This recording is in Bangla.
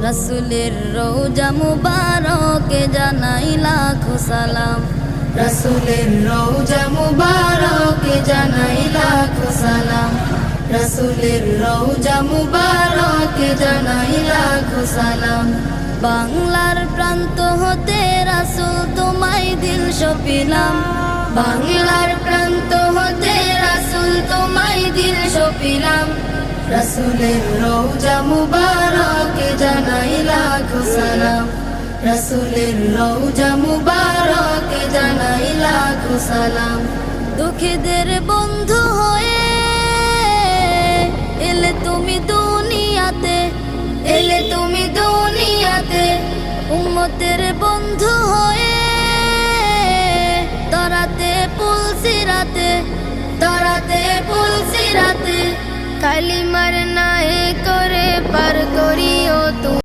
রাসূলের রওজা মুবারকে জানাই লাখো সালাম, রাসূলের রওজা মুবারকে জানাই লাখো সালাম, রাসূলের রওজা মুবারকে জানাই লাখো সালাম। বাংলার প্রান্ত হতে রাসূল তোমায় দিল সপিলাম, বাংলার প্রান্ত হতে রাসূল তোমায় দিল সপিলাম, রাসূলের রওজা মুবারকে জানাই লাখো সালাম, রাসূলের রওজা মুবারকে জানাই লাখো সালাম। দুঃখীদের বন্ধু হয়ে এলে তুমি দুনিয়াতে, এলে তুমি দুনিয়াতে, উম্মতের বন্ধু হয়ে তরাতে পুলসিরাতে, তরাতে পুলসিরাতে, কালি